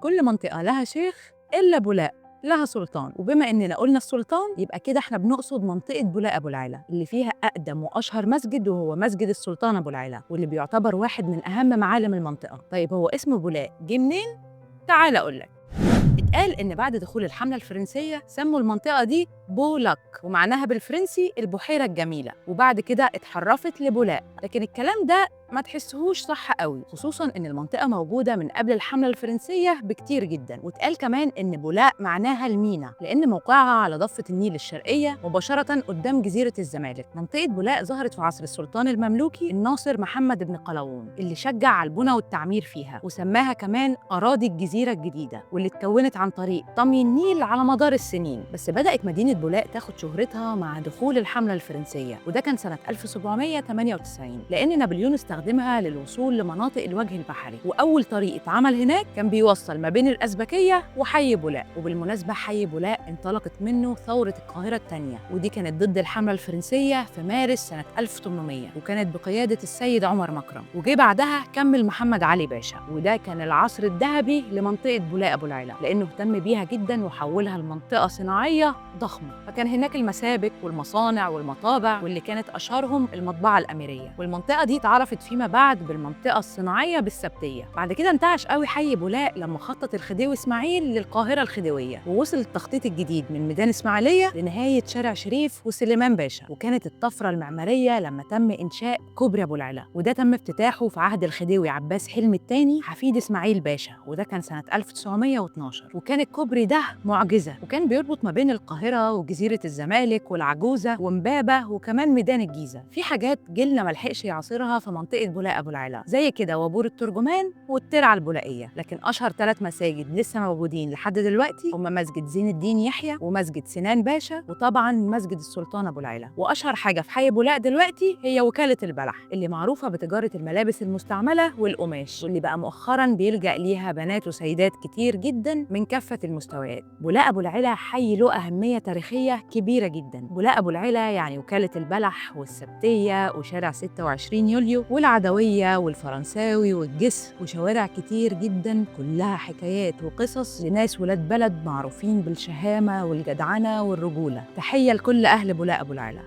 كل منطقة لها شيخ إلا بولاق لها سلطان، وبما إننا قلنا السلطان يبقى كده إحنا بنقصد منطقة بولاق أبو العلا اللي فيها أقدم وأشهر مسجد، وهو مسجد السلطان أبو العلا، واللي بيعتبر واحد من أهم معالم المنطقة. طيب هو اسم بولاق جه منين؟ تعال أقولك. اتقال إن بعد دخول الحملة الفرنسية سموا المنطقة دي بولاك، ومعناها بالفرنسي البحيرة الجميلة، وبعد كده اتحرفت لبولاق. لكن الكلام ده ما تحسهوش صح قوي، خصوصاً إن المنطقة موجودة من قبل الحملة الفرنسية بكتير جداً. واتقال كمان إن بولاق معناها المينا، لأن موقعها على ضفة النيل الشرقية مباشرة قدام جزيرة الزمالك. منطقة بولاق ظهرت في عصر السلطان المملوكي الناصر محمد بن قلاوون، اللي شجع على البنى والتعمير فيها، وسماها كمان أراضي الجزيرة الجديدة، واللي اتكونت عن طريق طمي النيل على مدار السنين. بس بدأت مدينة بولاق تاخد شهرتها مع دخول الحملة الفرنسية، وده كان سنة 1798، لأن نابليون استخدمها للوصول لمناطق الوجه البحري. وأول طريق اتعمل هناك كان بيوصل ما بين الأزبكية وحي بولاق. وبالمناسبة حي بولاق انطلقت منه ثورة القاهرة الثانية، ودي كانت ضد الحملة الفرنسية في مارس سنة 1800، وكانت بقيادة السيد عمر مكرم. وجي بعدها كمل محمد علي باشا، وده كان العصر الذهبي لمنطقة بولاق أبو العلا، لأنه اهتم بيها جدا وحولها لمنطقة صناعية ضخمة. فكان هناك المسابك والمصانع والمطابع، واللي كانت أشهرهم المطبعة الأميرية. والمنطقة دي اتعرفت فيما بعد بالمنطقة الصناعية بالسبتية. بعد كده انتعش قوي حي بولاق لما خطط الخديوي إسماعيل للقاهرة الخديوية، ووصل التخطيط الجديد من ميدان إسماعيلية لنهاية شارع شريف وسليمان باشا. وكانت الطفرة المعمارية لما تم إنشاء كوبري أبو العلا، وده تم افتتاحه في عهد الخديوي عباس حلمي الثاني حفيد إسماعيل باشا، وده كان سنة 1912. وكان الكوبري ده معجزة، وكان بيربط ما بين القاهرة وجزيرة الزمالك والعجوزة ومبابة وكمان ميدان الجيزة. في حاجات جيلنا ملحقش يعاصرها في منطقة بولاق أبو العلا، زي كده وابور الترجمان والترعة البولائية. لكن أشهر 3 مساجد لسه موجودين لحد دلوقتي هما مسجد زين الدين يحيى، ومسجد سنان باشا، وطبعا مسجد السلطان أبو العلا. وأشهر حاجة في حي بولاق دلوقتي هي وكالة البلح، اللي معروفة بتجارة الملابس المستعملة والقماش، واللي بقى مؤخرا بيلجأ ليها بنات وسيدات كتير جدا من كافة المستويات. بولاق أبو العلا حي له أهمية تاريخية كبيرة جدا. بولاق أبو العلا يعني وكالة البلح والسبتية وشارع 26 يوليو والعدوية والفرنساوي والجسر، وشوارع كتير جدا كلها حكايات وقصص لناس ولاد بلد معروفين بالشهامة والجدعنة والرجولة. تحية لكل أهل بولاق أبو العلا.